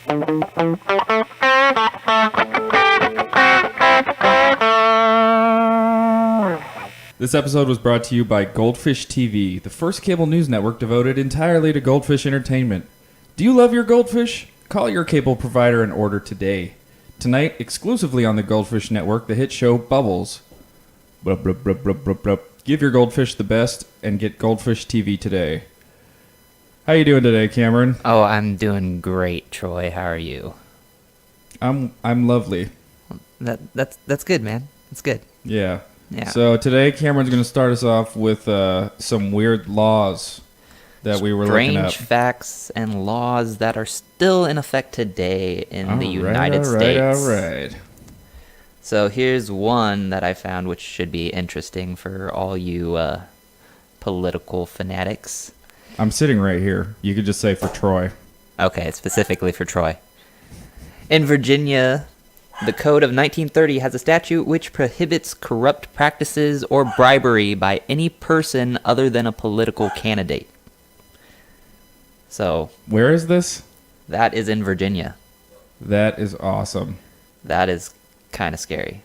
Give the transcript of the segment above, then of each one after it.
This episode was brought to you by Goldfish TV, the first cable news network devoted entirely to goldfish entertainment. Do you love your goldfish? Call your cable provider and order today. Tonight, exclusively on the Goldfish Network, the hit show Bubbles. Blub, blub, blub, blub, blub, blub. Give your goldfish the best and get Goldfish TV today. How you doing today, Cameron? Oh, I'm doing great, Troy. How are you? I'm lovely. That's good, man. That's good. Yeah. Yeah. So today, Cameron's going to start us off with some weird laws that we were looking up. Strange facts and laws that are still in effect today in the United States. All right. So here's one that I found which should be interesting for all you political fanatics. I'm sitting right here. You could just say for Troy. Okay, specifically for Troy. In Virginia, the Code of 1930 has a statute which prohibits corrupt practices or bribery by any person other than a political candidate. So, Where is this? that is in Virginia. That is awesome. That is kind of scary.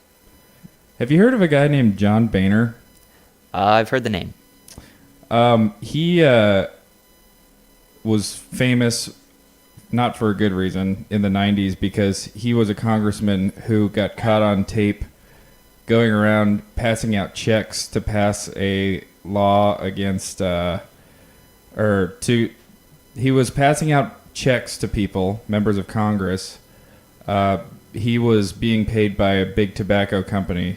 Have you heard of a guy named John Boehner? I've heard the name. He was famous, not for a good reason, in the 90s because he was a congressman who got caught on tape going around passing out checks to pass a law against, he was passing out checks to people, members of Congress. He was being paid by a big tobacco company,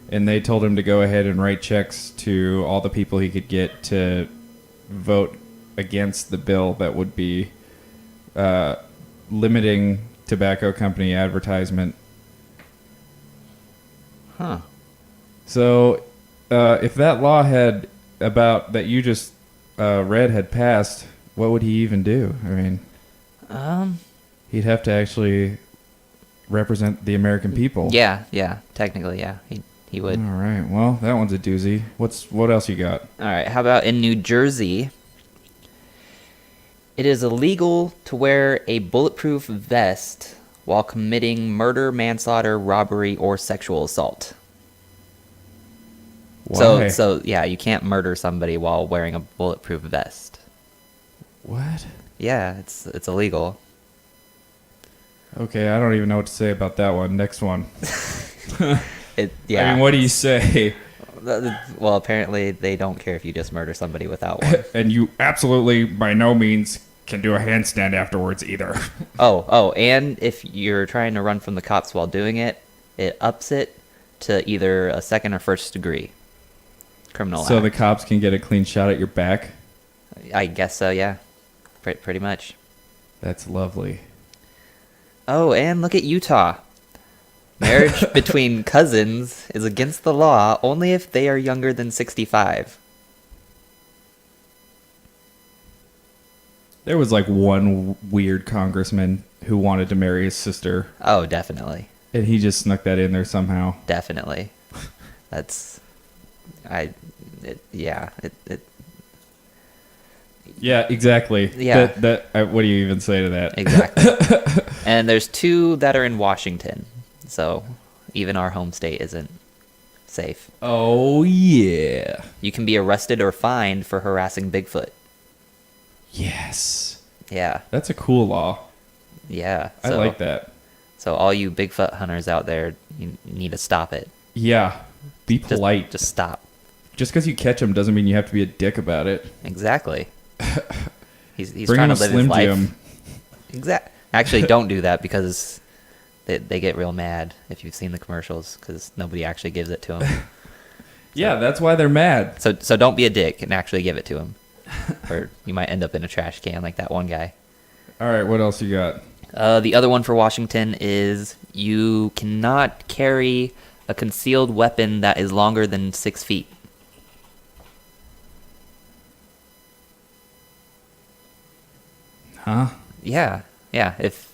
and they told him to go ahead and write checks to all the people he could get to vote against the bill that would be limiting tobacco company advertisement. Huh. So, if that law that you just read had passed, what would he even do? I mean, he'd have to actually represent the American people. Yeah, technically, yeah, he would. All right, well, that one's a doozy. What else you got? All right, how about in New Jersey? It is illegal to wear a bulletproof vest while committing murder, manslaughter, robbery, or sexual assault. Why? So yeah, you can't murder somebody while wearing a bulletproof vest. What? Yeah, it's illegal. Okay, I don't even know what to say about that one. Next one. Yeah. I mean, what do you say? Well, apparently they don't care if you just murder somebody without one. And you absolutely, by no means, can do a handstand afterwards either. Oh, and if you're trying to run from the cops while doing it, it ups it to either a second or first degree criminal So act. the cops can get a clean shot at your back? I guess so, yeah. Pretty much. That's lovely. Oh, and look at Utah. Marriage between cousins is against the law only if they are younger than 65. There was like one weird congressman who wanted to marry his sister, Oh, definitely. and he just snuck that in there somehow. Definitely. Yeah. Yeah, exactly. Yeah. What do you even say to that? Exactly. And there's two that are in Washington. So even our home state isn't safe. Oh, yeah. You can be arrested or fined for harassing Bigfoot. Yes. Yeah. That's a cool law. Yeah. I like that. So all you Bigfoot hunters out there, you need to stop it. Yeah. Be polite. Just stop. Just because you catch him doesn't mean you have to be a dick about it. Exactly. He's Bring trying him to a live Slim his life. Jim. Actually, don't do that because they get real mad if you've seen the commercials because nobody actually gives it to them. Yeah, that's why they're mad. So don't be a dick and actually give it to him, or you might end up in a trash can like that one guy. All right, what else you got? The other one for Washington is you cannot carry a concealed weapon that is longer than 6 feet. Huh? Yeah.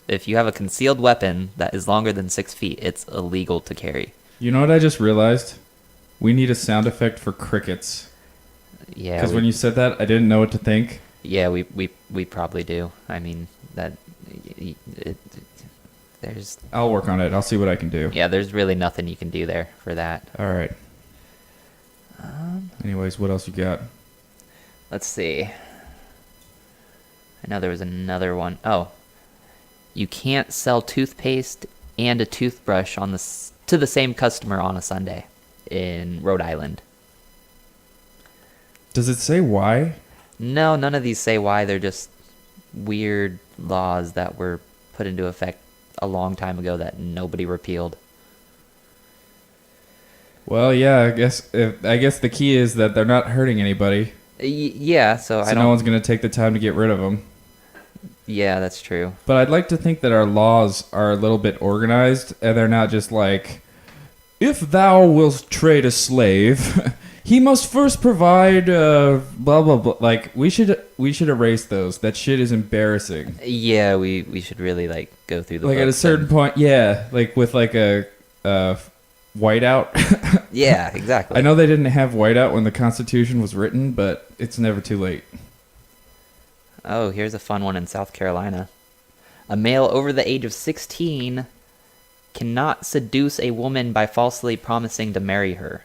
If you have a concealed weapon that is longer than 6 feet, it's illegal to carry. You know what I just realized? We need a sound effect for crickets. Yeah. Because when you said that, I didn't know what to think. Yeah, we probably do. I mean, there's I'll work on it. I'll see what I can do. yeah, there's really nothing you can do there for that. All right. Anyways, what else you got? Let's see. I know there was another one. Oh, you can't sell toothpaste and a toothbrush to the same customer on a Sunday in Rhode Island. Does it say why? No, none of these say why. They're just weird laws that were put into effect a long time ago that nobody repealed. Well, yeah, I guess the key is that they're not hurting anybody. Yeah, so I don't. No one's going to take the time to get rid of them. Yeah, that's true. But I'd like to think that our laws are a little bit organized, and they're not just like, if thou wilt trade a slave, he must first provide blah blah blah. Like we should erase those. That shit is embarrassing. Yeah, we should really like go through the like at a certain point, yeah, like with like a whiteout. Yeah, exactly. I know they didn't have whiteout when the Constitution was written, but it's never too late. Oh, here's a fun one in South Carolina. A male over the age of 16 cannot seduce a woman by falsely promising to marry her.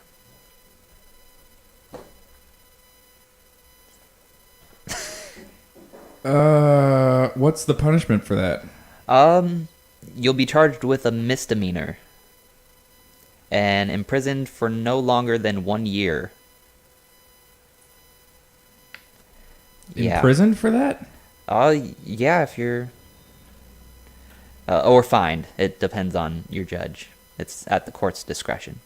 What's the punishment for that? You'll be charged with a misdemeanor and imprisoned for no longer than 1 year. Imprisoned for that? Yeah, if you're... or fined. It depends on your judge. It's at the court's discretion.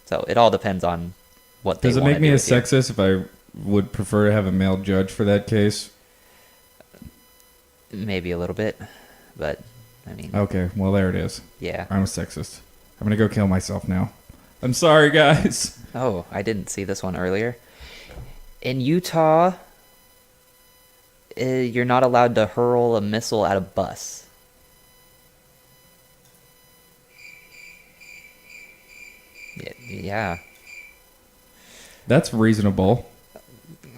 So it all depends on what they want to do. Does it make me a with you. sexist if I would prefer to have a male judge for that case? Maybe a little bit, but I mean... Okay, well there it is. Yeah. I'm a sexist. I'm gonna go kill myself now. I'm sorry, guys. Oh, I didn't see this one earlier. In Utah, you're not allowed to hurl a missile at a bus. Yeah. That's reasonable.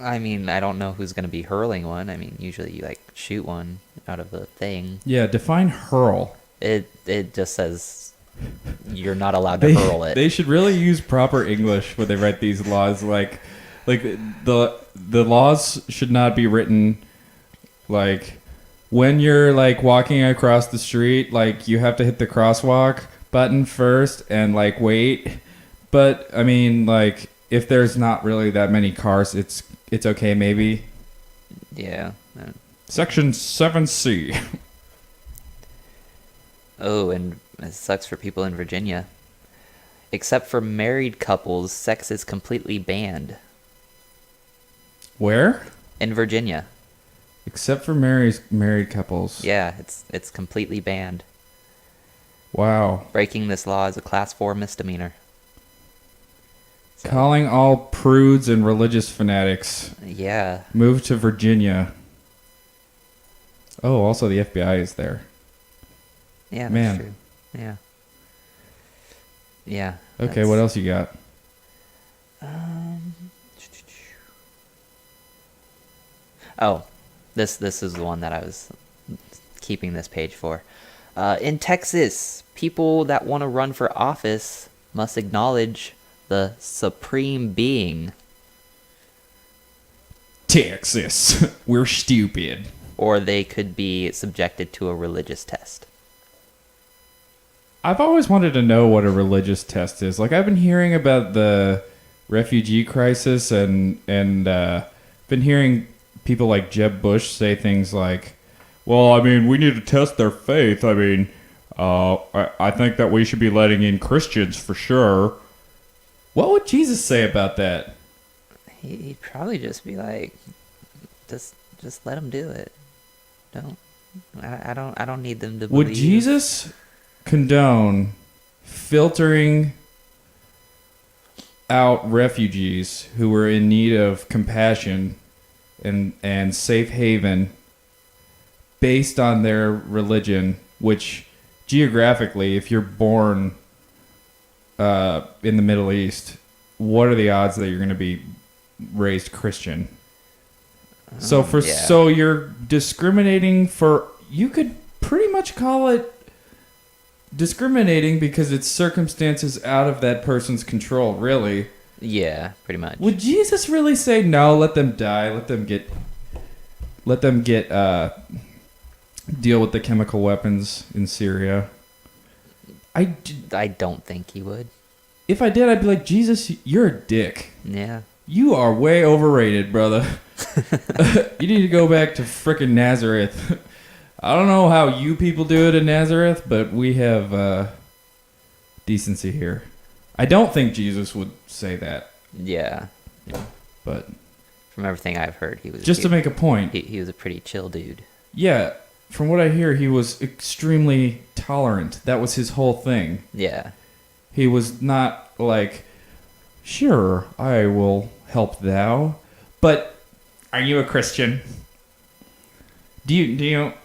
I mean, I don't know who's going to be hurling one. I mean, usually you like shoot one out of the thing. Yeah, define hurl. It just says you're not allowed to hurl it. They should really use proper English when they write these laws. Like the laws should not be written like when you're like walking across the street, like you have to hit the crosswalk button first and like wait. But I mean, like if there's not really that many cars, it's okay maybe. Yeah. Section 7C. Oh, and it sucks for people in Virginia. Except for married couples, sex is completely banned. Where? In Virginia. Except for married couples. Yeah, it's completely banned. Wow. Breaking this law is a class 4 misdemeanor. So, Calling all prudes and religious fanatics. Yeah. Move to Virginia. Oh, also the FBI is there. Yeah, that's Man. true. Yeah. Yeah. Okay, what else you got? Oh, this is the one that I was keeping this page for. In Texas, people that want to run for office must acknowledge the supreme being. Texas. We're stupid. Or they could be subjected to a religious test. I've always wanted to know what a religious test is. Like, I've been hearing about the refugee crisis and been hearing people like Jeb Bush say things like, well, I mean, we need to test their faith. I mean, I think that we should be letting in Christians for sure. What would Jesus say about that? He'd probably just be like, just let them do it. I don't need them to believe. Would Jesus condone filtering out refugees who were in need of compassion and safe haven based on their religion, which geographically, if you're born in the Middle East, what are the odds that you're going to be raised Christian? So you're discriminating for, you could pretty much call it discriminating because it's circumstances out of that person's control, really. Yeah, pretty much. Would Jesus really say no, let them die, let them get deal with the chemical weapons in Syria? I don't think he would. If I did, I'd be like, Jesus, you're a dick. Yeah. You are way overrated, brother. You need to go back to frickin' Nazareth. I don't know how you people do it in Nazareth, but we have decency here. I don't think Jesus would say that. Yeah. But from everything I've heard, he was just to make a point. He was a pretty chill dude. Yeah, from what I hear, he was extremely tolerant. That was his whole thing. Yeah. He was not like, sure, I will help thou, but are you a Christian? Do you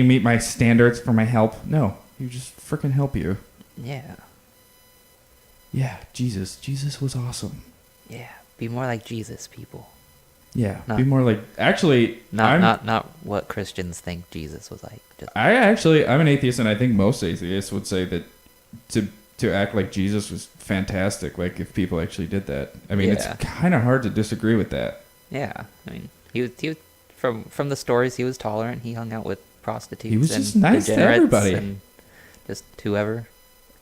meet my standards for my help? No, you just freaking help you. Yeah. Yeah, Jesus was awesome. Yeah, be more like Jesus, people. Yeah, be more like, actually, not what Christians think Jesus was like. I'm an atheist, and I think most atheists would say that to act like Jesus was fantastic. Like, if people actually did that, I mean, It's kind of hard to disagree with that. Yeah, I mean, he was from the stories, he was tolerant. He hung out with prostitutes. He was just nice to everybody, and just whoever.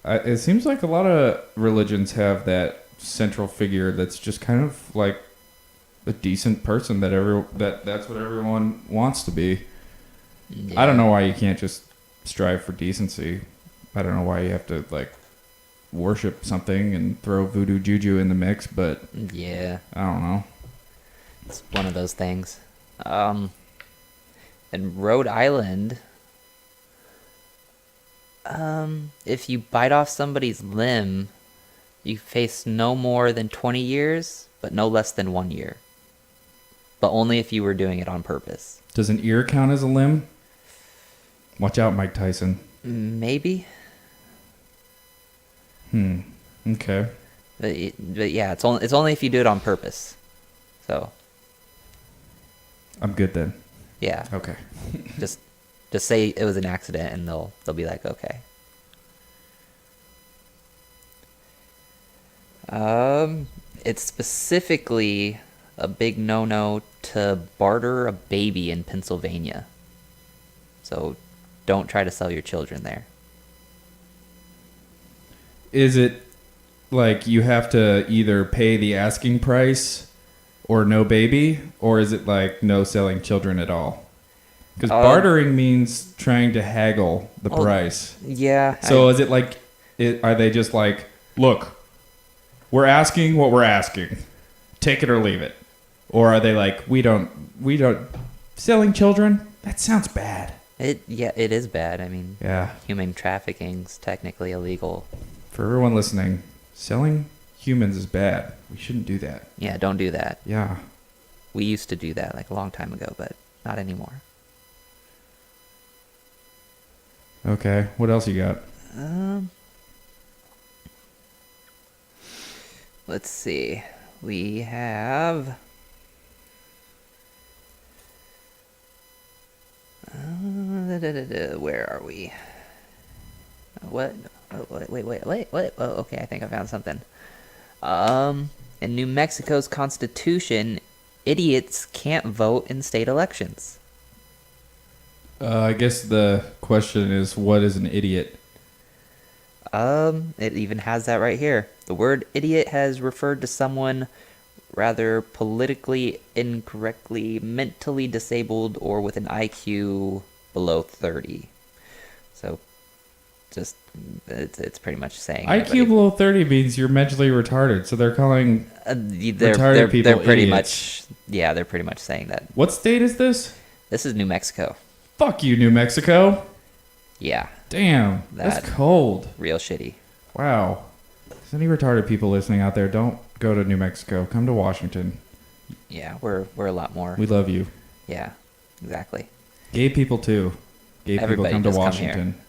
It seems like a lot of religions have that central figure that's just kind of like a decent person that's what everyone wants to be. Yeah. I don't know why you can't just strive for decency. I don't know why you have to like worship something and throw voodoo juju in the mix, but yeah, I don't know. It's one of those things. In Rhode Island, if you bite off somebody's limb, you face no more than 20 years, but no less than 1 year. But only if you were doing it on purpose. Does an ear count as a limb? Watch out, Mike Tyson. Maybe. Okay. But yeah, it's only if you do it on purpose. So. I'm good then. Yeah. Okay. just say it was an accident, and they'll be like, okay. It's specifically a big no-no to barter a baby in Pennsylvania. So don't try to sell your children there. Is it like you have to either pay the asking price or no baby, or is it like no selling children at all? Because bartering means trying to haggle the price. Yeah. So is it like, are they just like, look, we're asking what we're asking, take it or leave it? Or are they like, we don't selling children? That sounds bad. It is bad. I mean, yeah, human trafficking's technically illegal. For everyone listening, selling humans is bad. We shouldn't do that. Yeah, don't do that. Yeah. We used to do that like a long time ago, but not anymore. Okay, what else you got? Let's see. We have where are we? What? Oh, wait. Oh, okay, I think I found something. In New Mexico's constitution, idiots can't vote in state elections. I guess the question is, what is an idiot? It even has that right here. The word idiot has referred to someone rather politically incorrectly, mentally disabled, or with an IQ below 30. So, just it's pretty much saying IQ below 30 means you're mentally retarded. So they're calling retarded people they're pretty idiots. They're pretty much saying that. What state is this? This is New Mexico. Fuck you, New Mexico. Yeah. Damn, that's cold. Real shitty. Wow. Is any retarded people listening out there? Don't go to New Mexico. Come to Washington. Yeah, we're a lot more. We love you. Yeah, exactly. Gay people too. Gay Everybody people come to come Washington. here.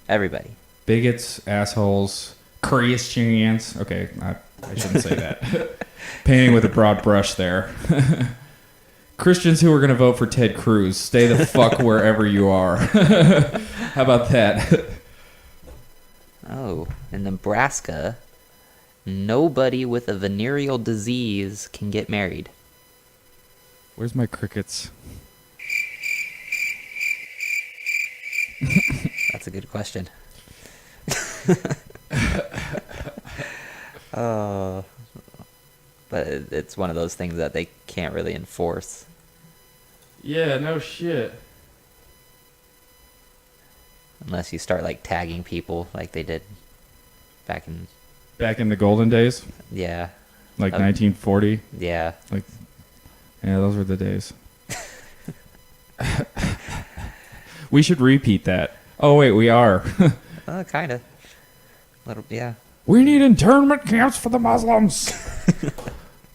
Everybody. Bigots, assholes, Christians. Okay, I shouldn't say that. Painting with a broad brush there. Christians who are going to vote for Ted Cruz, stay the fuck wherever you are. How about that? Oh, in Nebraska, nobody with a venereal disease can get married. Where's my crickets? That's a good question. Oh, but it's one of those things that they can't really enforce. Yeah, no shit. Unless you start like tagging people like they did back in the golden days, yeah. like 1940. Yeah. Like, yeah, those were the days. We should repeat that. Oh wait, we are. Kind of. Little, yeah. We need internment camps for the Muslims.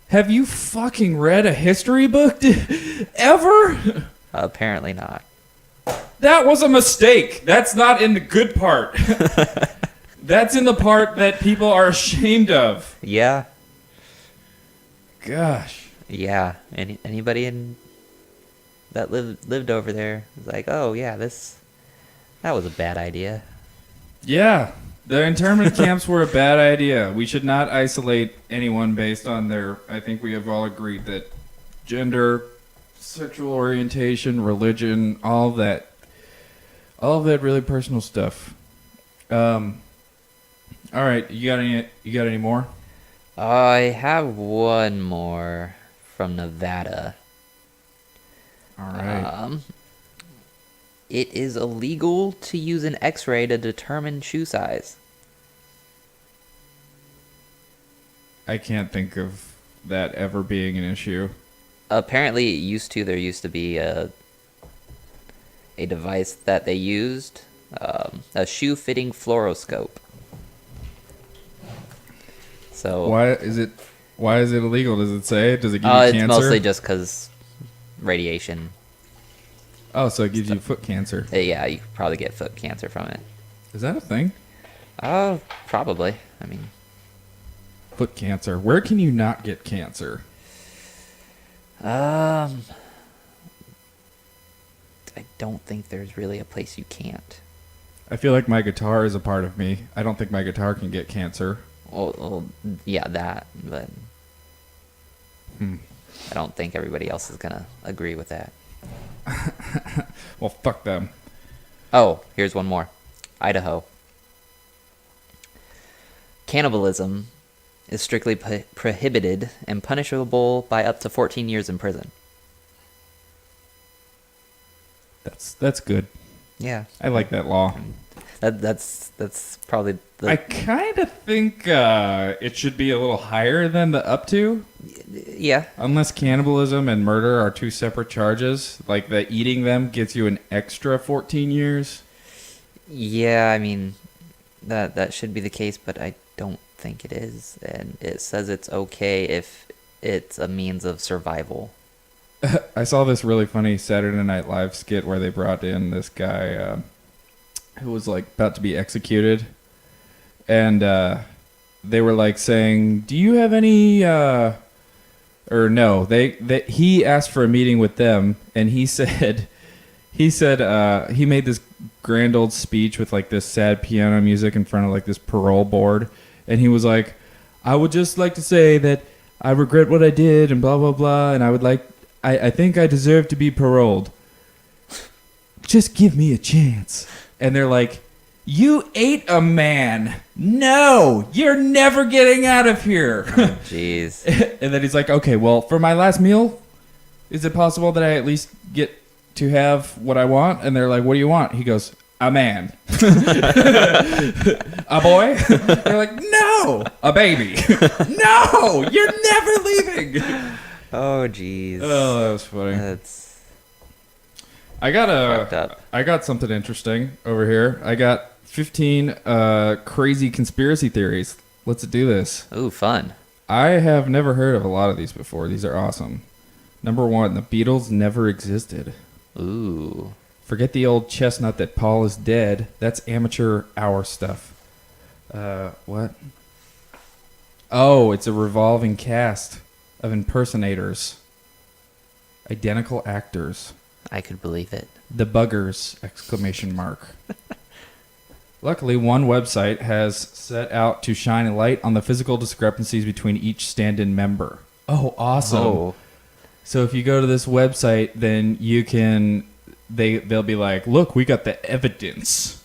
Have you fucking read a history book ever? Apparently not. That was a mistake. That's not in the good part. That's in the part that people are ashamed of. Yeah. Gosh. Yeah. Anybody in that lived over there was like, oh yeah, that was a bad idea. Yeah. The internment camps were a bad idea. We should not isolate anyone based on their... I think we have all agreed that gender, sexual orientation, religion, all of that really personal stuff. All right, you got any more? I have one more from Nevada. All right. It is illegal to use an X-ray to determine shoe size. I can't think of that ever being an issue. Apparently, there used to be a device that they used, a shoe-fitting fluoroscope. So Why is it illegal? Does it say? Does it give you it's cancer? mostly just because radiation. Oh, so it gives you foot cancer. Yeah, you could probably get foot cancer from it. Is that a thing? Oh, probably. I mean, Foot cancer. Where can you not get cancer? I don't think there's really a place you can't. I feel like my guitar is a part of me. I don't think my guitar can get cancer. Well, yeah, that, but I don't think everybody else is gonna agree with that. Well, fuck them. Oh, here's one more. Idaho. Cannibalism is strictly prohibited and punishable by up to 14 years in prison. That's good. Yeah. I like that law. That's probably the... I kind of think it should be a little higher than the up to. Yeah. Unless cannibalism and murder are two separate charges. Like the eating them gets you an extra 14 years. Yeah, I mean, that should be the case, but I don't think it is. And it says it's okay if it's a means of survival. I saw this really funny Saturday Night Live skit where they brought in this guy who was like about to be executed. And they were like saying, do you have any... Or no, he asked for a meeting with them, and he said he made this grand old speech with like this sad piano music in front of like this parole board, and he was like, I would just like to say that I regret what I did and blah blah blah, and I think I deserve to be paroled. Just give me a chance. And they're like, you ate a man. No, you're never getting out of here. Oh, jeez. And then he's like, okay, well, for my last meal, is it possible that I at least get to have what I want? And they're like, what do you want? He goes, a man. A boy? They're like, no, a baby. No, you're never leaving. Oh, jeez. Oh, that was funny. That's I got something interesting over here. I got 15 crazy conspiracy theories. Let's do this. ooh, fun. I have never heard of a lot of these before. These are awesome. Number 1, the Beatles never existed. Ooh. Forget the old chestnut that Paul is dead. That's amateur hour stuff. What? Oh, it's a revolving cast of impersonators. Identical actors. I could believe it. The buggers! Exclamation mark. Luckily, one website has set out to shine a light on the physical discrepancies between each stand-in member. Oh, awesome. Oh. So if you go to this website, then you can... They'll be like, look, we got the evidence.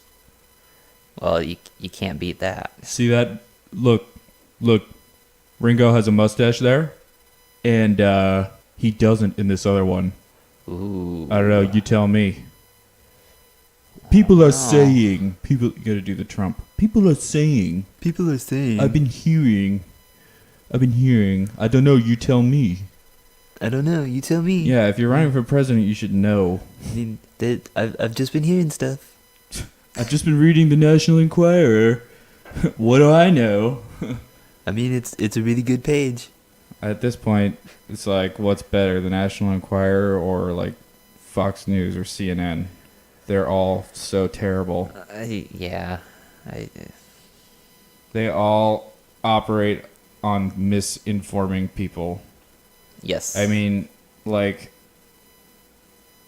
Well, you can't beat that. See that? Look. Ringo has a mustache there, and he doesn't in this other one. Ooh. I don't know. You tell me. People are saying. You gotta do the Trump. People are saying. I've been hearing. I don't know. You tell me. I don't know. You tell me. Yeah, if you're running for president, you should know. I mean, I've just been hearing stuff. I've just been reading the National Enquirer. What do I know? I mean, it's a really good page. At this point, it's like, what's better, the National Enquirer or like Fox News or CNN? They're all so terrible. They all operate on misinforming people. Yes. I mean, like,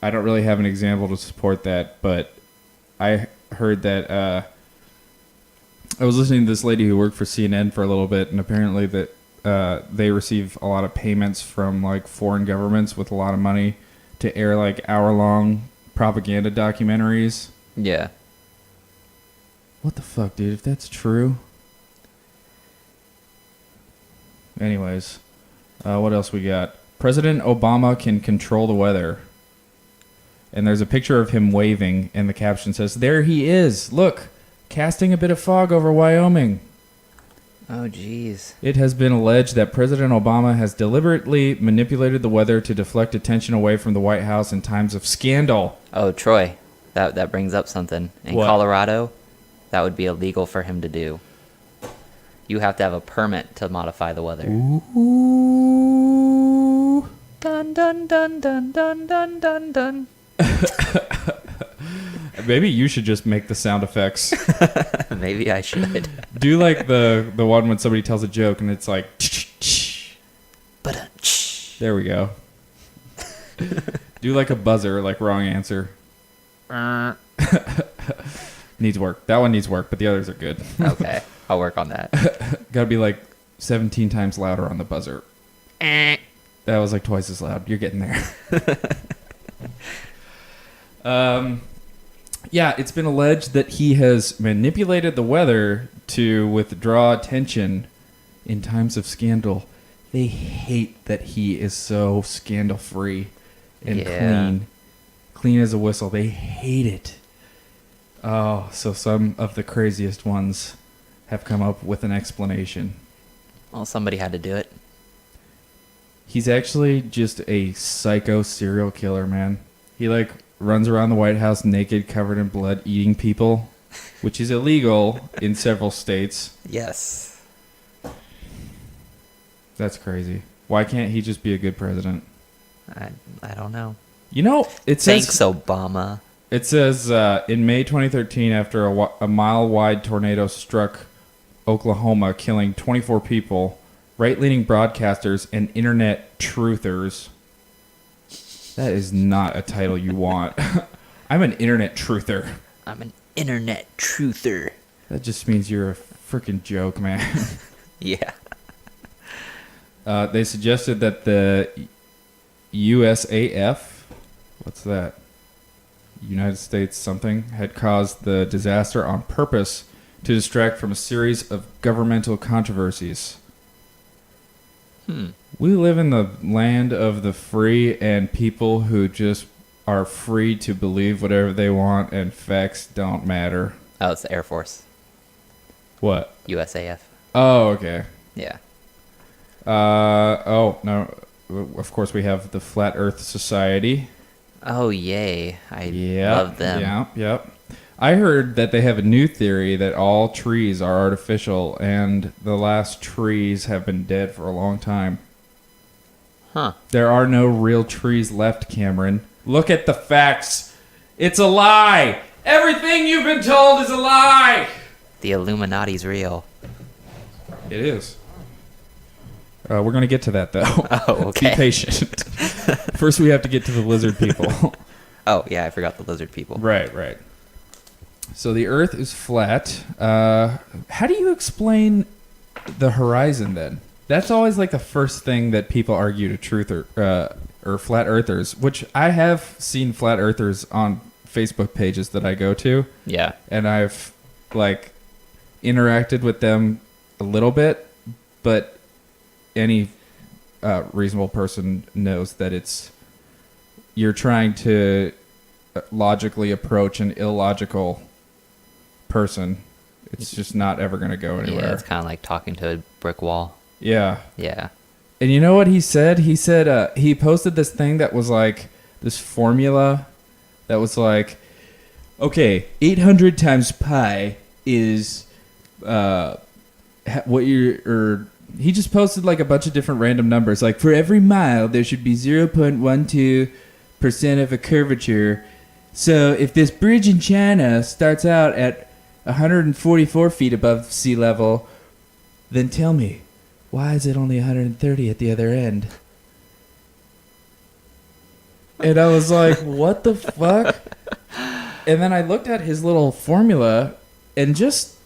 I don't really have an example to support that, but I heard that I was listening to this lady who worked for CNN for a little bit, and apparently that they receive a lot of payments from like foreign governments with a lot of money to air like hour-long propaganda documentaries. Yeah. What the fuck, dude? If that's true. Anyways, what else we got? President Obama can control the weather. And there's a picture of him waving, and the caption says, "There he is. Look, casting a bit of fog over Wyoming." Oh, jeez. It has been alleged that President Obama has deliberately manipulated the weather to deflect attention away from the White House in times of scandal. Oh, Troy, that brings up something. In What? Colorado, that would be illegal for him to do. You have to have a permit to modify the weather. Ooh. Dun dun dun dun dun dun dun dun. Maybe you should just make the sound effects. Maybe I should. Do like the one when somebody tells a joke and it's like... But There we go. Do like a buzzer, like wrong answer. Needs work. That one needs work, but the others are good. Okay, I'll work on that. Gotta be like 17 times louder on the buzzer. That was like twice as loud. You're getting there. Yeah, it's been alleged that he has manipulated the weather to withdraw attention in times of scandal. They hate that he is so scandal-free and clean. Clean as a whistle. They hate it. Oh, so some of the craziest ones have come up with an explanation. Well, somebody had to do it. He's actually just a psycho serial killer, man. He like runs around the White House naked, covered in blood, eating people, which is illegal in several states. Yes. That's crazy. Why can't he just be a good president? I don't know. You know, it says... Thanks, Obama. It says, in May 2013, after a mile-wide tornado struck Oklahoma, killing 24 people, right-leaning broadcasters and internet truthers... That is not a title you want. I'm an internet truther. I'm an internet truther. That just means you're a freaking joke, man. Yeah. They suggested that the USAF, what's that? United States something, had caused the disaster on purpose to distract from a series of governmental controversies. We live in the land of the free and people who just are free to believe whatever they want and facts don't matter. Oh, it's the Air Force. What? USAF. Oh, okay. Yeah. Oh, no. Of course, we have the Flat Earth Society. Oh, yay. I love them. Yep. I heard that they have a new theory that all trees are artificial and the last trees have been dead for a long time. Huh. There are no real trees left, Cameron. Look at the facts. It's a lie. Everything you've been told is a lie. The Illuminati's real. It is. We're going to get to that, though. Oh, okay. Be patient. First, we have to get to the lizard people. Oh, yeah, I forgot the lizard people. Right. So the Earth is flat. How do you explain the horizon, then? That's always like the first thing that people argue to truth or flat earthers, which I have seen flat earthers on Facebook pages that I go to. Yeah. And I've like interacted with them a little bit, but any reasonable person knows that you're trying to logically approach an illogical person. It's just not ever going to go anywhere. Yeah, it's kind of like talking to a brick wall. Yeah. Yeah. And you know what he said? He said he posted this thing that was like this formula that was like, okay, 800 times pi is what you're... He just posted like a bunch of different random numbers. Like for every mile, there should be 0.12% of a curvature. So if this bridge in China starts out at 144 feet above sea level, then tell me, why is it only 130 at the other end? And I was like, what the fuck? And then I looked at his little formula, and just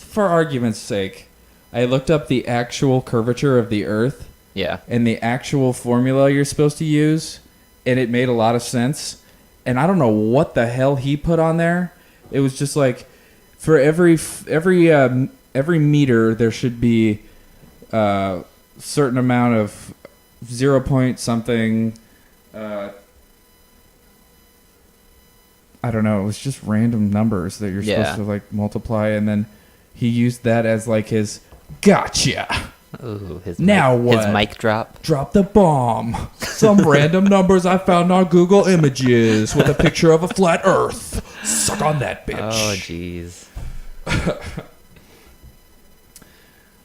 for argument's sake, I looked up the actual curvature of the Earth. Yeah. And the actual formula you're supposed to use, and it made a lot of sense. And I don't know what the hell he put on there. It was just like, for every meter, there should be a certain amount of 0 point something. I don't know. It was just random numbers that you're supposed to like multiply, and then he used that as like his gotcha. Ooh, now what? His mic drop. Drop the bomb. Some random numbers I found on Google Images with a picture of a flat Earth. Suck on that, bitch. Oh, jeez.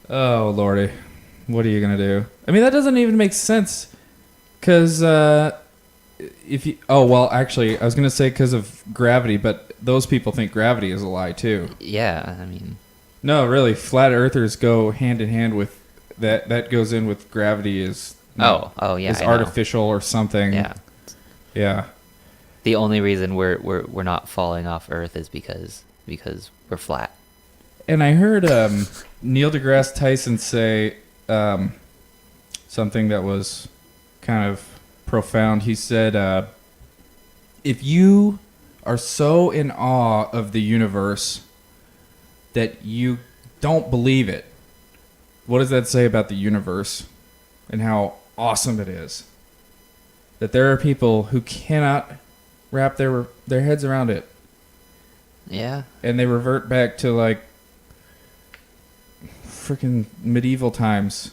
Oh, lordy. What are you going to do? I mean, that doesn't even make sense. Because if you... Oh, well, actually, I was going to say because of gravity, but those people think gravity is a lie, too. Yeah, I mean... No, really, flat earthers go hand in hand with... That goes in with gravity is... yeah, is I artificial or something. Yeah. Yeah. The only reason we're not falling off Earth is because we're flat. And I heard Neil deGrasse Tyson say something that was kind of profound. He said, if you are so in awe of the universe that you don't believe it, what does that say about the universe and how awesome it is? That there are people who cannot wrap their heads around it. Yeah. And they revert back to like freaking medieval times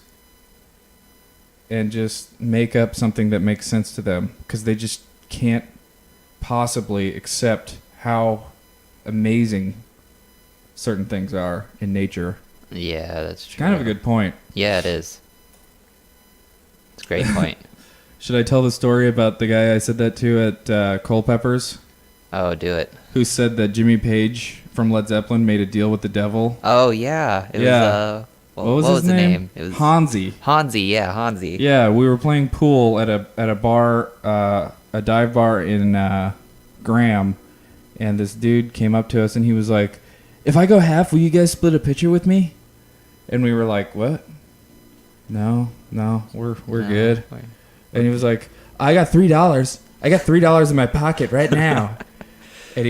and just make up something that makes sense to them because they just can't possibly accept how amazing certain things are in nature. Yeah, that's true. Kind of a good point. Yeah, it is. It's a great point. Should I tell the story about the guy I said that to at Culpeppers? Oh, do it. Who said that Jimmy Page from Led Zeppelin made a deal with the devil? Oh, yeah. It was, what was his name? It was Hansi. Hansi. Yeah, we were playing pool at a bar, a dive bar in Graham, and this dude came up to us and he was like, "If I go half, will you guys split a picture with me?" And we were like, "What? No, we're good." And he was like, "I got $3. I got $3 in my pocket right now." And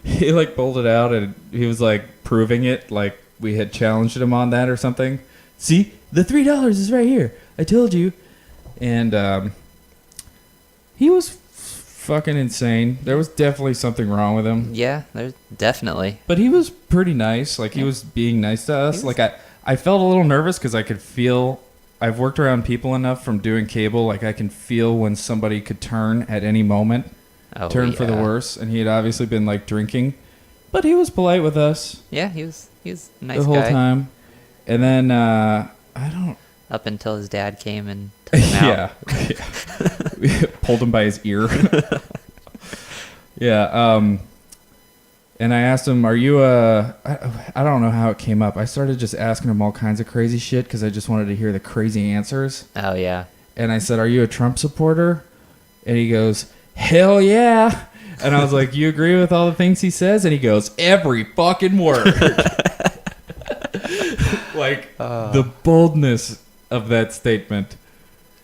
he like pulled it out and he was like proving it, like we had challenged him on that or something. "See, the $3 is right here. I told you." And he was fucking insane. There was definitely something wrong with him. Yeah, there's definitely. But he was pretty nice. Like he was being nice to us. Like I felt a little nervous because I could feel. I've worked around people enough from doing cable. Like I can feel when somebody could turn at any moment. Turn for the worse. And he had obviously been like drinking, but he was polite with us. Yeah, he was a nice guy. The whole time. And then I don't. Up until his dad came and took him out. Yeah. Pulled him by his ear. Yeah. And I asked him, are you I don't know how it came up. I started just asking him all kinds of crazy shit because I just wanted to hear the crazy answers. Oh, yeah. And I said, are you a Trump supporter? And he goes, hell yeah. And I was like, you agree with all the things he says? And he goes, every fucking word. Like, the boldness of that statement.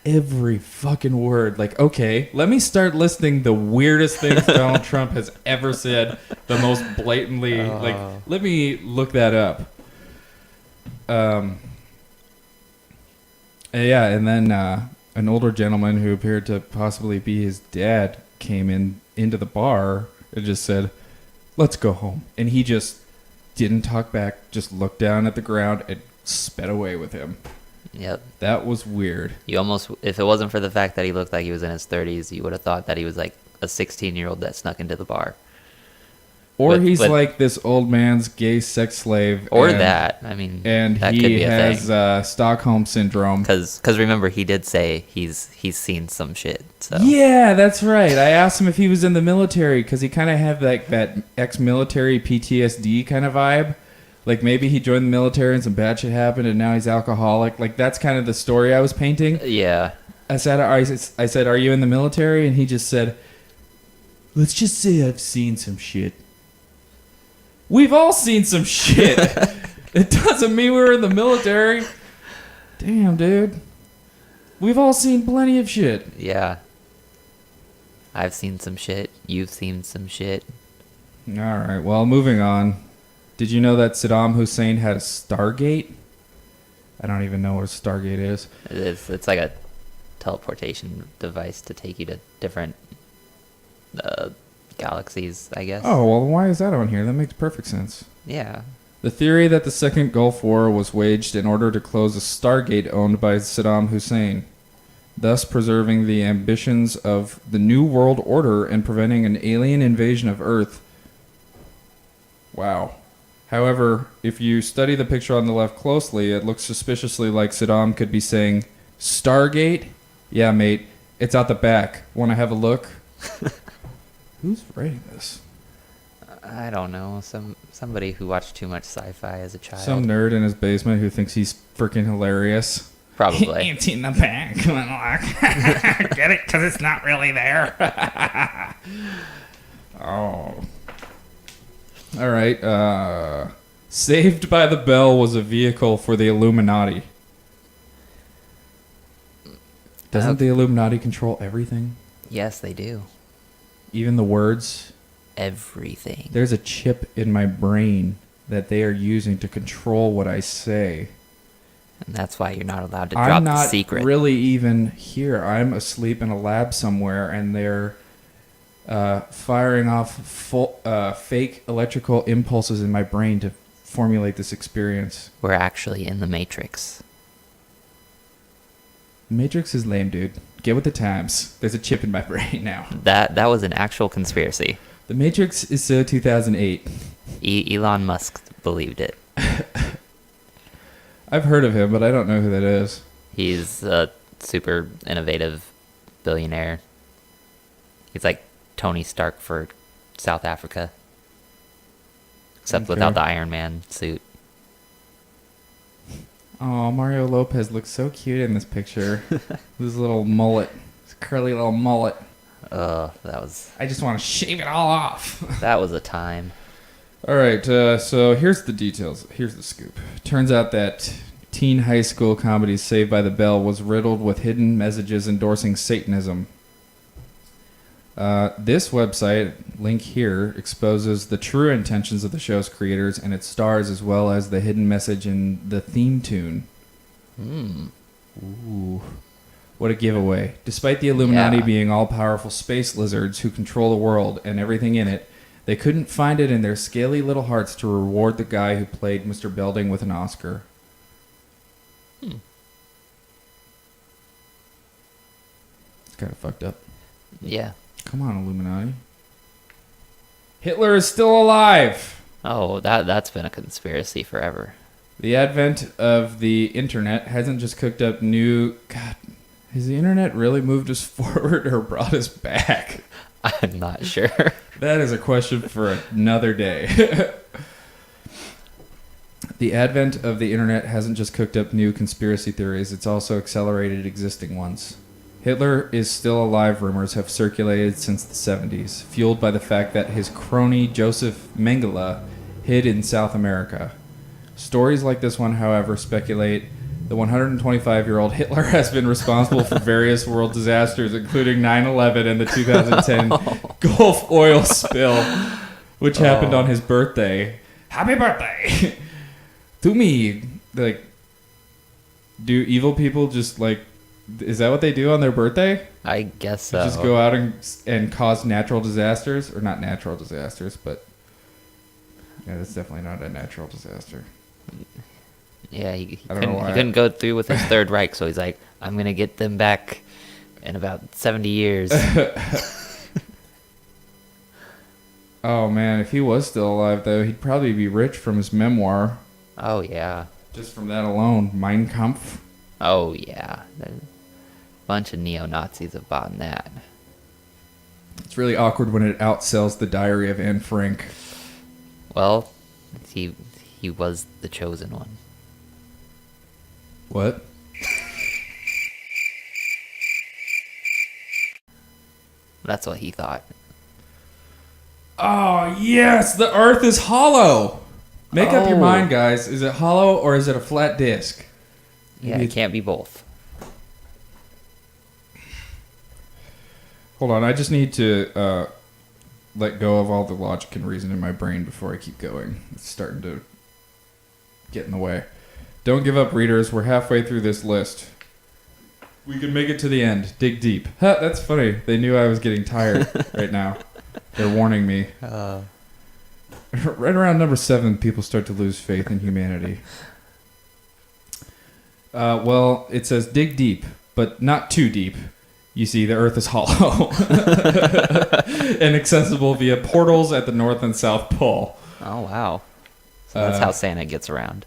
Every fucking word. Like, okay, let me start listing the weirdest things Donald Trump has ever said. The most blatantly, like, let me look that up. Yeah, and then an older gentleman who appeared to possibly be his dad came into the bar and just said, let's go home. And he just didn't talk back, just looked down at the ground and sped away with him. Yep. That was weird. You almost, if it wasn't for the fact that he looked like he was in his 30s, you would have thought that he was like a 16-year-old that snuck into the bar. Or he's like this old man's gay sex slave. Or that. I mean, and that he could be a has thing. Stockholm syndrome. Because remember, he did say he's seen some shit. So. Yeah, that's right. I asked him if he was in the military because he kind of had like that ex-military PTSD kind of vibe. Like maybe he joined the military and some bad shit happened and now he's alcoholic. Like that's kind of the story I was painting. Yeah. I said, are you in the military? And he just said, let's just say I've seen some shit. We've all seen some shit. It doesn't mean we were in the military. Damn, dude. We've all seen plenty of shit. Yeah. I've seen some shit. You've seen some shit. All right. Well, moving on. Did you know that Saddam Hussein had a Stargate? I don't even know what a Stargate is. It's like a teleportation device to take you to different galaxies, I guess. Oh, well, why is that on here? That makes perfect sense. Yeah. The theory that the Second Gulf War was waged in order to close a Stargate owned by Saddam Hussein, thus preserving the ambitions of the New World Order and preventing an alien invasion of Earth. Wow. However, if you study the picture on the left closely, it looks suspiciously like Saddam could be saying, Stargate? Yeah, mate, it's out the back. Want to have a look? Who's writing this? I don't know. Somebody who watched too much sci-fi as a child. Some nerd in his basement who thinks he's freaking hilarious. Probably. It's in the back. Get it? Because it's not really there. Oh. All right. Saved by the Bell was a vehicle for the Illuminati. Doesn't the Illuminati control everything? Yes, they do. Even the words? Everything. There's a chip in my brain that they are using to control what I say. And that's why you're not allowed to drop the secret. I'm not really even here. I'm asleep in a lab somewhere, and they're firing off fake electrical impulses in my brain to formulate this experience. We're actually in the Matrix. Matrix is lame, dude. Get with the times. There's a chip in my brain now. That was an actual conspiracy. The Matrix is so 2008. Elon Musk believed it. I've heard of him, but I don't know who that is. He's a super innovative billionaire. He's like Tony Stark for South Africa. Except without the Iron Man suit. Oh, Mario Lopez looks so cute in this picture. His little mullet. His curly little mullet. That was... I just want to shave it all off. That was a time. All right, so here's the details. Here's the scoop. Turns out that teen high school comedy Saved by the Bell was riddled with hidden messages endorsing Satanism. This website, link here, exposes the true intentions of the show's creators and its stars, as well as the hidden message in the theme tune. Ooh. What a giveaway. Despite the Illuminati being all-powerful space lizards who control the world and everything in it, they couldn't find it in their scaly little hearts to reward the guy who played Mr. Belding with an Oscar. It's kind of fucked up. Yeah. Come on, Illuminati. Hitler is still alive! Oh, that's been a conspiracy forever. The advent of the internet hasn't just cooked up new... God, has the internet really moved us forward or brought us back? I'm not sure. That is a question for another day. The advent of the internet hasn't just cooked up new conspiracy theories, it's also accelerated existing ones. Hitler is still alive rumors have circulated since the 70s, fueled by the fact that his crony Joseph Mengele hid in South America. Stories like this one, however, speculate the 125-year-old Hitler has been responsible for various world disasters, including 9/11 and the 2010 Gulf oil spill, which happened on his birthday. Happy birthday! To me, like, do evil people just, like, is that what they do on their birthday? I guess so. Just go out and cause natural disasters? Or not natural disasters, but... Yeah, that's definitely not a natural disaster. Yeah, he I don't know why. couldn't go through with his Third Reich, so he's like, I'm going to get them back in about 70 years. Oh, man, if he was still alive, though, he'd probably be rich from his memoir. Oh, yeah. Just from that alone. Mein Kampf. Oh, yeah. A bunch of neo-Nazis have bought that. It's really awkward when it outsells the Diary of Anne Frank. Well, he was the chosen one. What? That's what he thought. Oh, yes! The Earth is hollow! Make up your Oh. mind, guys. Is it hollow or is it a flat disc? Yeah, it can't be both. Hold on, I just need to let go of all the logic and reason in my brain before I keep going. It's starting to get in the way. Don't give up, readers. We're halfway through this list. We can make it to the end. Dig deep. Ha, that's funny. They knew I was getting tired right now. They're warning me. Right around number 7, people start to lose faith in humanity. Well, it says dig deep, but not too deep. You see, the Earth is hollow. Inaccessible via portals at the North and South Pole. Oh, wow. So that's how Santa gets around.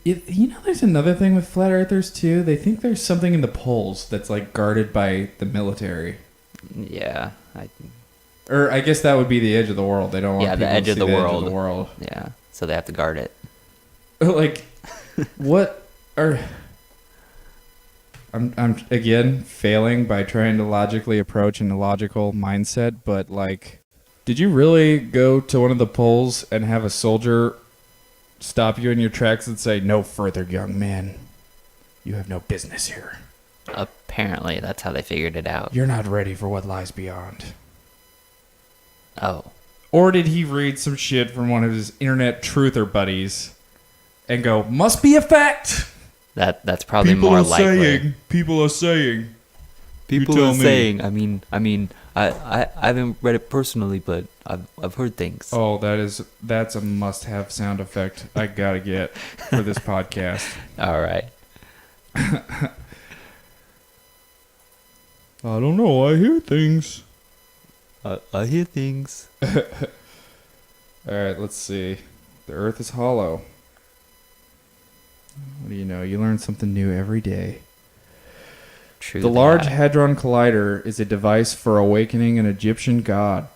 You know, there's another thing with flat earthers, too. They think there's something in the poles that's, like, guarded by the military. Yeah. Or I guess that would be the edge of the world. They don't want Yeah, people the edge to of see the the world. edge of the world. Yeah. So they have to guard it. Like, what are... I'm again failing by trying to logically approach an illogical mindset, but like, did you really go to one of the poles and have a soldier stop you in your tracks and say, "No further, young man. You have no business here. Apparently, that's how they figured it out. You're not ready for what lies beyond." Oh. Or did he read some shit from one of his internet truther buddies and go, "Must be a fact"? That's probably more likely. People are saying. People You are tell me. saying. I mean, I haven't read it personally, but I've heard things. Oh, that's a must-have sound effect I gotta get for this podcast. All right. I don't know. I hear things. I hear things. All right, let's see. The Earth is hollow. What do you know? You learn something new every day. True. The Large Hadron Collider is a device for awakening an Egyptian god.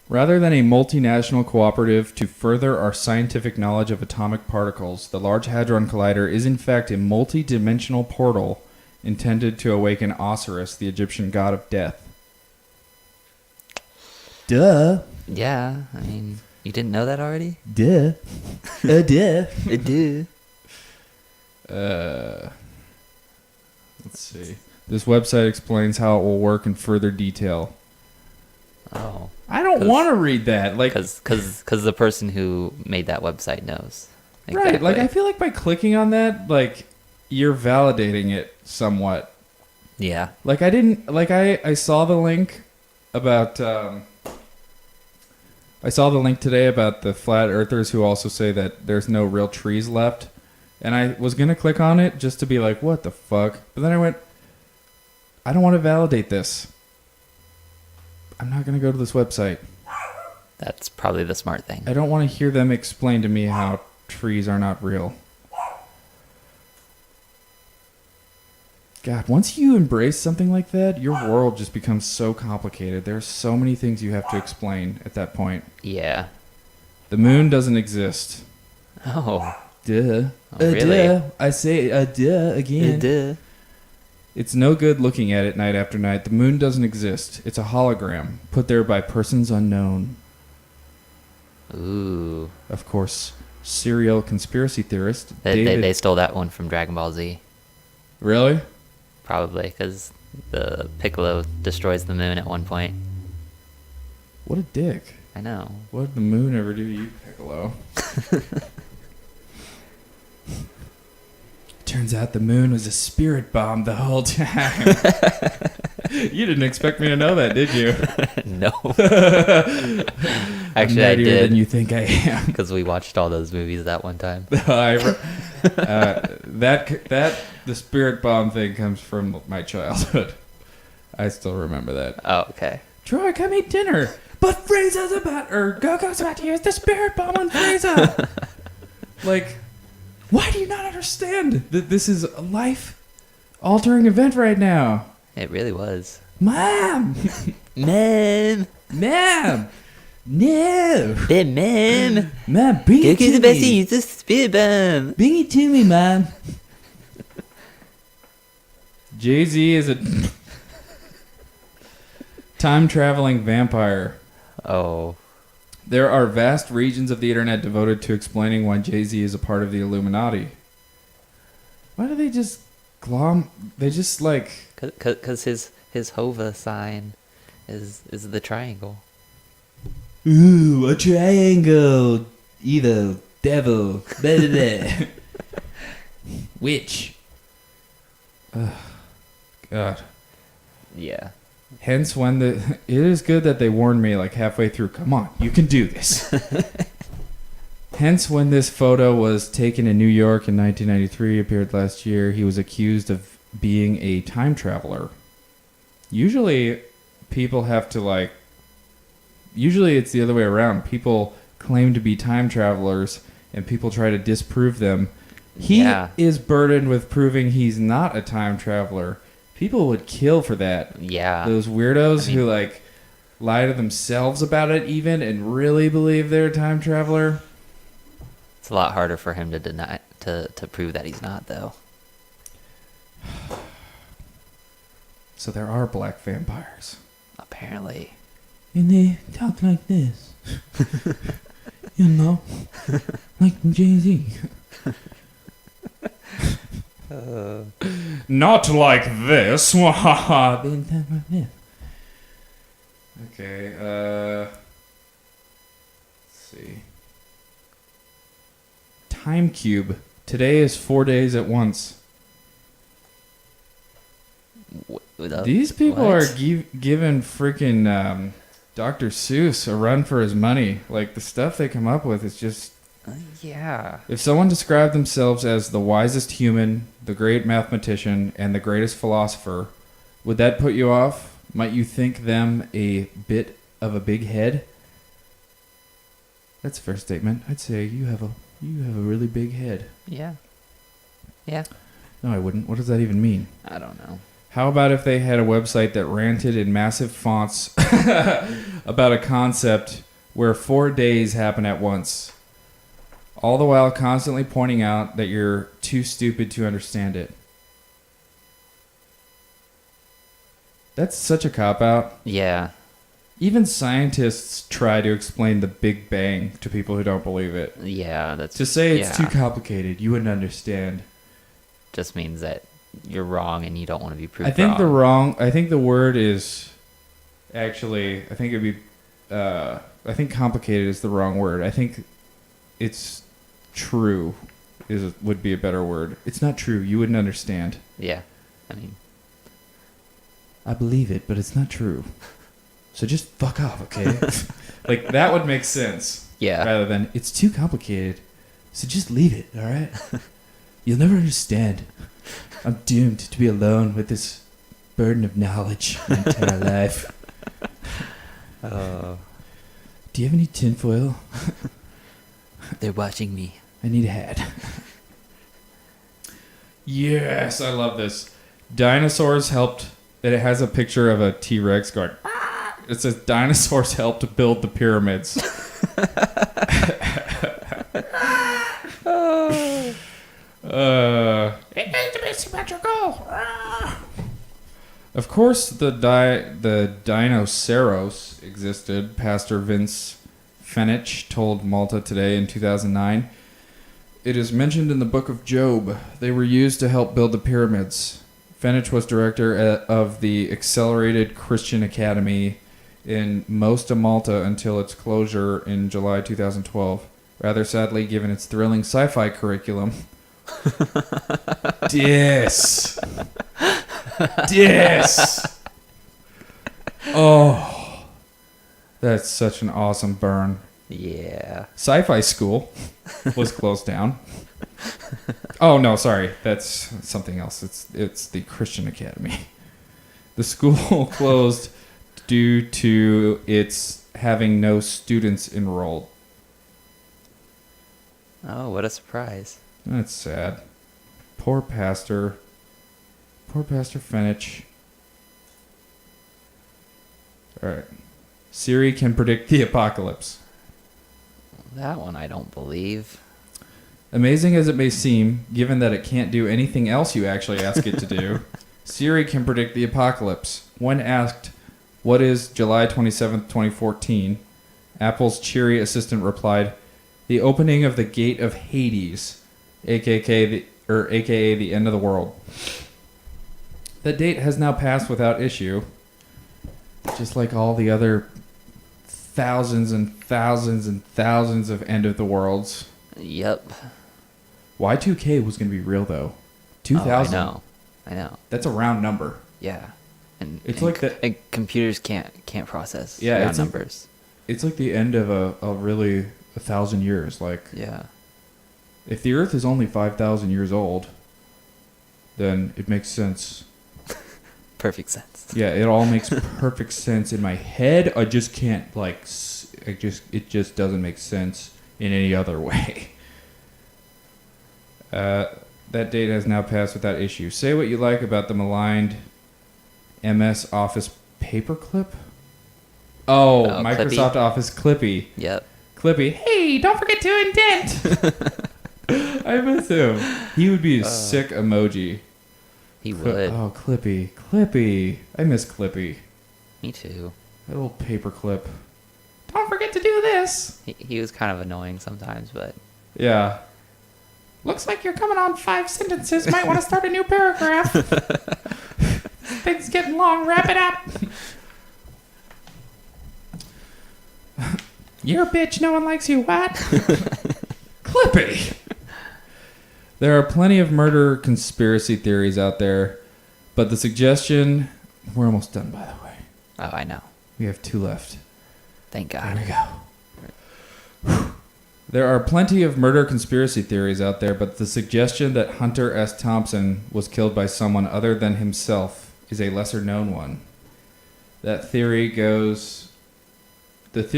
Rather than a multinational cooperative to further our scientific knowledge of atomic particles, the Large Hadron Collider is in fact a multi-dimensional portal intended to awaken Osiris, the Egyptian god of death. Duh. Yeah, I mean, you didn't know that already? Duh. Duh. It did. Let's see. This website explains how it will work in further detail. Oh. I don't want to read that. Like, Because the person who made that website knows. right. Like, I feel like by clicking on that, like, you're validating it somewhat. Yeah. Like, I didn't, like, I saw the link about, I saw the link today about the flat earthers who also say that there's no real trees left. And I was going to click on it just to be like, what the fuck? But then I went, I don't want to validate this. I'm not going to go to this website. That's probably the smart thing. I don't want to hear them explain to me how trees are not real. God, once you embrace something like that, your world just becomes so complicated. There's so many things you have to explain at that point. Yeah. The moon doesn't exist. Oh. Duh. Oh, really? Duh. I say duh again. Duh. It's no good looking at it night after night. The moon doesn't exist. It's a hologram put there by persons unknown. Ooh. Of course, serial conspiracy theorist They stole that one from Dragon Ball Z. Really? Probably, because the Piccolo destroys the moon at one point. What a dick. I know. What did the moon ever do to you, Piccolo? Turns out the moon was a spirit bomb the whole time. You didn't expect me to know that, did you? No. I'm Actually, I nerdier did. than you think I am. Because we watched all those movies that one time. The spirit bomb thing comes from my childhood. I still remember that. Oh, okay. Troy, come eat dinner. But Frieza's Goku's about to use the spirit bomb on Frieza. Like, why do you not understand that this is a life-altering event right now? It really was. Mom! Mom! Mom! No! Hey, Mom! Mom, bring it Goku's to about to me. use the spirit bomb! Bring it to me, Mom. Jay-Z is a time-traveling vampire. Oh. There are vast regions of the internet devoted to explaining why Jay-Z is a part of the Illuminati. Why do they just They just like... Because his Hova sign is the triangle. Ooh, a triangle. Evil, devil, blah, blah, blah. Witch. Ugh. God. Yeah. Hence when it is good that they warned me like halfway through, come on, you can do this. Hence when this photo was taken in New York in 1993, appeared last year, he was accused of being a time traveler. Usually people have to usually it's the other way around. People claim to be time travelers and people try to disprove them. He is burdened with proving he's not a time traveler. People would kill for that. Yeah. Those weirdos who lie to themselves about it even and really believe they're a time traveler. It's a lot harder for him to deny to prove that he's not, though. So there are black vampires. Apparently. And they talk like this. You know? Like Jay-Z. Not like this. Okay, let's see. Time Cube. Today is 4 days at once. These people are giving freaking Dr. Seuss a run for his money. Like, the stuff they come up with is just... yeah. If someone described themselves as the wisest human, the great mathematician, and the greatest philosopher, would that put you off? Might you think them a bit of a big head? That's a fair statement. I'd say you have a really big head. Yeah. Yeah. No, I wouldn't. What does that even mean? I don't know. How about if they had a website that ranted in massive fonts about a concept where 4 days happen at once, all the while constantly pointing out that you're too stupid to understand it? That's such a cop-out. Yeah. Even scientists try to explain the Big Bang to people who don't believe it. Yeah, that's... To say it's too complicated, you wouldn't understand. Just means that you're wrong and you don't want to be proved wrong. I think the word is... Actually, I think it'd be... I think complicated is the wrong word. I think it's true would be a better word. It's not true. You wouldn't understand. Yeah. I mean... I believe it, but it's not true. So just fuck off, okay? Like, that would make sense. Yeah. Rather than, it's too complicated, so just leave it, all right? You'll never understand. I'm doomed to be alone with this burden of knowledge my entire life. Do you have any tinfoil? They're watching me. I need a hat. Yes, I love this. Dinosaurs helped. It has a picture of a T-Rex going. It says dinosaurs helped build the pyramids. It needs to be symmetrical. Of course, the Dinoceros existed. Pastor Vince Fenech told Malta Today in 2009. It is mentioned in the book of Job. They were used to help build the pyramids. Fenech was director of the Accelerated Christian Academy in Mosta, Malta until its closure in July 2012. Rather sadly, given its thrilling sci-fi curriculum. Dis. Oh, that's such an awesome burn. Yeah. Sci-fi school was closed down. Oh no, sorry, that's something else. It's the Christian Academy. The school closed due to its having no students enrolled. Oh, what a surprise. That's sad. Poor Pastor Fenech. Alright. Siri can predict the apocalypse. That one I don't believe. Amazing as it may seem, given that it can't do anything else you actually ask it to do, Siri can predict the apocalypse. When asked, what is July 27th, 2014, Apple's cheery assistant replied, the opening of the gate of Hades, aka the end of the world. That date has now passed without issue, just like all the other thousands and thousands and thousands of end of the worlds. Yep. Y2K was going to be real though. 2000. Oh, I know. That's a round number. Yeah. And It's like the- and computers can't process Yeah, round it's like- numbers. It's like the end of a really 1,000 years. Like Yeah. if the Earth is only 5,000 years old, then it makes sense. Perfect sense. Yeah, it all makes perfect sense in my head. I just can't it just doesn't make sense in any other way. That date has now passed without issue. Say what you like about the maligned MS Office paperclip. Oh, Microsoft Clippy. Office Clippy. Yep. Clippy. Hey, don't forget to indent. I miss him. He would be a sick emoji. He would. Oh, Clippy. Clippy. I miss Clippy. Me too. That little paperclip. Don't forget to do this. He was kind of annoying sometimes, but Yeah. Looks like you're coming on 5 sentences. Might want to start a new paragraph. Things getting long. Wrap it up. You're a bitch. No one likes you. What? Clippy. There are plenty of murder conspiracy theories out there, but the suggestion... We're almost done, by the way. oh, I know. We have 2 left. Thank There God. we go. There are plenty of murder conspiracy theories out there, but the suggestion that Hunter S. Thompson was killed by someone other than himself is a lesser known one. The theory goes that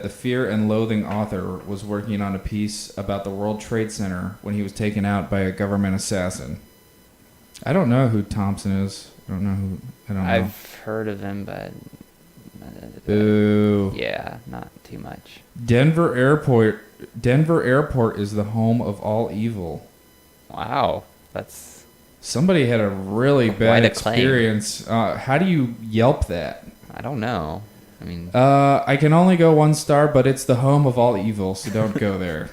the Fear and Loathing author was working on a piece about the World Trade Center when he was taken out by a government assassin. I don't know who Thompson is. I don't know. I've heard of him, but Boo. yeah, not too much. Denver Airport is the home of all evil. Wow, that's Somebody had a really bad Quite a claim. experience. How do you Yelp that? I don't know. I mean, I can only go 1 star, but it's the home of all evil, so don't go there.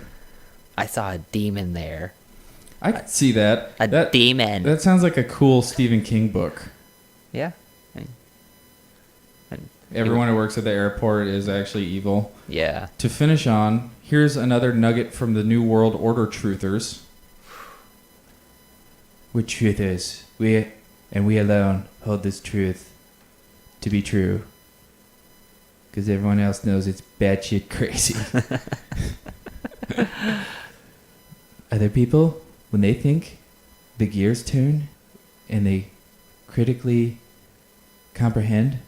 I saw a demon there. I could see that. A that demon. That sounds like a cool Stephen King book. Yeah. Everyone who works at the airport is actually evil. Yeah. To finish on, here's another nugget from the New World Order truthers. We're truthers. We alone hold this truth to be true. Because everyone else knows it's batshit crazy. Other people, when they think, the gears turn and they critically comprehend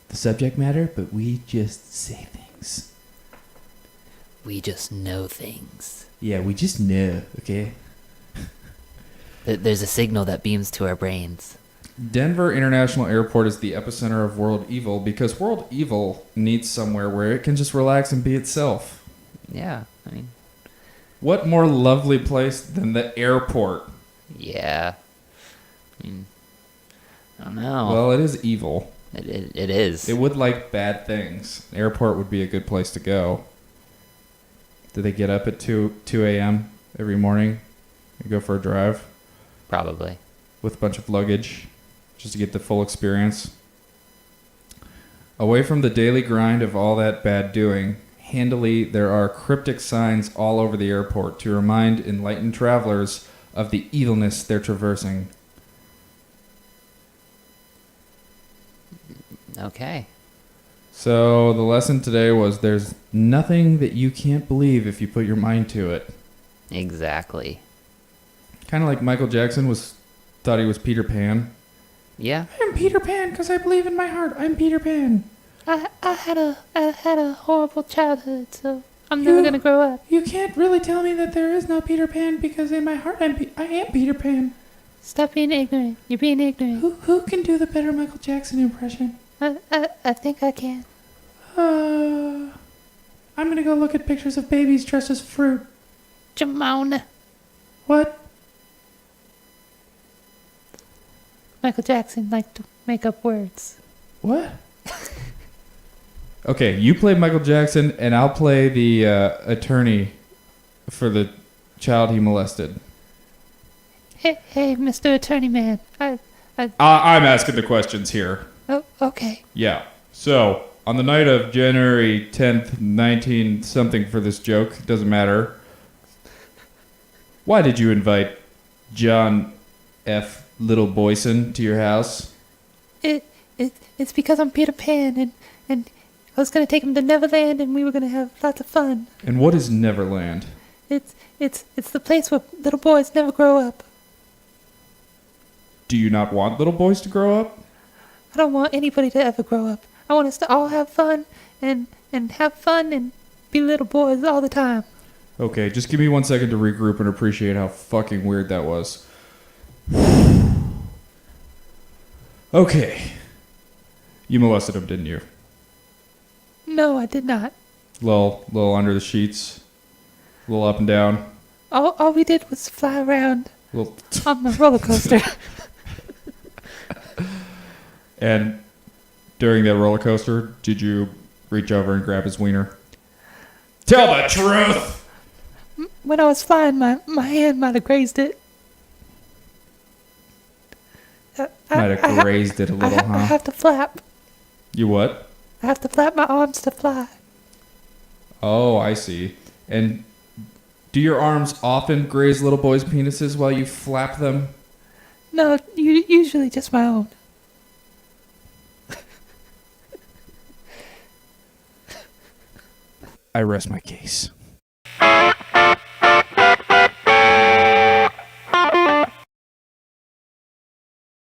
the subject matter, but we just say things. We just know things. Yeah, we just know, okay? There's a signal that beams to our brains. Denver International Airport is the epicenter of world evil because world evil needs somewhere where it can just relax and be itself. Yeah, I mean, What more lovely place than the airport? yeah. I mean, I don't know. Well, it is evil. It is. It would like bad things. Airport would be a good place to go. Do they get up at 2 a.m. every morning and go for a drive Probably. with a bunch of luggage just to get the full experience? Away from the daily grind of all that bad doing, handily there are cryptic signs all over the airport to remind enlightened travelers of the evilness they're traversing. Okay. So the lesson today was there's nothing that you can't believe if you put your mind to it. Exactly. Kind of like Michael Jackson thought he was Peter Pan. Yeah. I'm Peter Pan because I believe in my heart. I'm Peter Pan. I had a horrible childhood, so I'm never gonna grow up. You can't really tell me that there is no Peter Pan because in my heart I am Peter Pan. Stop being ignorant. You're being ignorant. Who can do the better Michael Jackson impression? I think I can. I'm gonna go look at pictures of babies dressed as fruit. Jamon. What? Michael Jackson liked to make up words. What? Okay, you play Michael Jackson, and I'll play the attorney for the child he molested. Hey, Mr. Attorney Man. I'm asking the questions here. Oh, okay. Yeah. So, on the night of January 10th, 19-something for this joke, doesn't matter. Why did you invite John F. Little Boyson to your house? It's because I'm Peter Pan, and I was gonna take him to Neverland, and we were gonna have lots of fun. And what is Neverland? It's the place where little boys never grow up. Do you not want little boys to grow up? I don't want anybody to ever grow up. I want us to all have fun and have fun and be little boys all the time. Okay, just give me 1 second to regroup and appreciate how fucking weird that was. Okay. You molested him, didn't you? No, I did not. Little under the sheets. A little up and down. All we did was fly around Little on the roller coaster. And during that roller coaster, did you reach over and grab his wiener? Tell the truth! When I was flying, my hand might have grazed it. Might have grazed it a little, I huh? have to flap. You what? I have to flap my arms to fly. Oh, I see. And do your arms often graze little boys' penises while you flap them? No, usually just my own. I rest my case.